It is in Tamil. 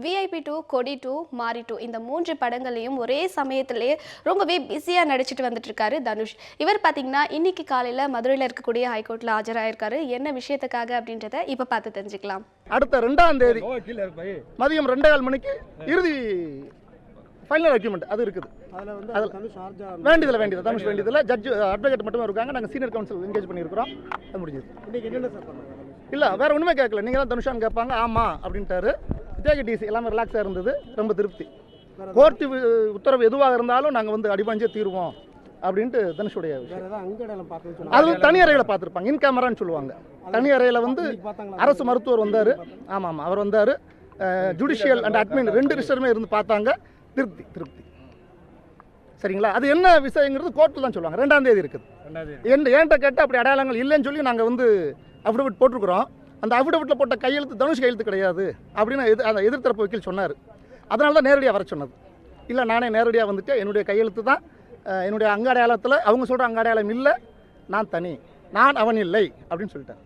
VIP 2, கொடி 2, மாரி 2 இந்த 3 படங்களையும் ஒரே சமயத்திலே ரொம்பவே பிஸியாக நடிச்சிட்டு வந்துட்டு இருக்காரு தனுஷ். இவர் பார்த்தீங்கன்னா இன்னைக்கு காலையில் மதுரையில் இருக்கக்கூடிய ஹைகோர்ட்டில் ஆஜராயிருக்காரு. என்ன விஷயத்துக்காக அப்படின்றத இப்போ பார்த்து தெரிஞ்சுக்கலாம். அடுத்த 2ஆம் தேதி மதியம் 2:15 மணிக்கு இறுதி ஃபைனல் டாக்குமெண்ட் அது இருக்குது. வேண்டியதில்லை தனுஷ் வேண்டியதில்லை. ஜட்ஜ் அட்வொகேட் மட்டுமே இருக்காங்க. நாங்கள் சீனியர் கவுன்சில் என்கேஜ் பண்ணியிருக்கிறோம். அது முடிஞ்சது. இல்லை வேற ஒன்றுமே கேட்கல. நீங்கள் தான் தனுஷான்னு கேட்பாங்க. ஆமாம் அப்படின்ட்டாரு. டிசி எல்லாமே ரிலாக்ஸாக இருந்தது. ரொம்ப திருப்தி. கோர்ட்டு உத்தரவு எதுவாக இருந்தாலும் நாங்கள் வந்து அடிபஞ்சே தீருவோம் அப்படின்ட்டு தனுஷுடைய அது தனி அறையில் பார்த்துருப்பாங்க. இன் கேமரான்னு சொல்லுவாங்க. தனி அறையில் வந்து அரசு மருத்துவர் வந்தார். ஆமாம் அவர் வந்தார். ஜுடிஷியல் அண்ட் அட்மின் 2 ரிஜிஸ்டருமே இருந்து பார்த்தாங்க. திருப்தி சரிங்களா. அது என்ன விஷயங்கிறது கோர்ட்டில் தான் சொல்லுவாங்க. 2ஆம் தேதி இருக்குது. என்கிட்ட கேட்டால் அப்படி அடையாளங்கள் இல்லைன்னு சொல்லி நாங்கள் வந்து அஃபிடவிட் போட்டிருக்கிறோம். அந்த அஃபிடவிட்டில் போட்ட கையெழுத்து தனுஷ் கையெழுத்து கிடையாது அப்படின்னு அந்த எதிர்த்தரப்பு வக்கீல் சொன்னார். அதனால தான் நேரடியாக வர சொன்னது. இல்லை நானே நேரடியாக வந்துட்டு என்னுடைய கையெழுத்து தான் என்னுடைய அங்க அடையாளத்தில் அவங்க சொல்கிற அங்க அடையாளம் இல்லை, நான் தனி, நான் அவன் இல்லை அப்படின்னு சொல்லிட்டேன்.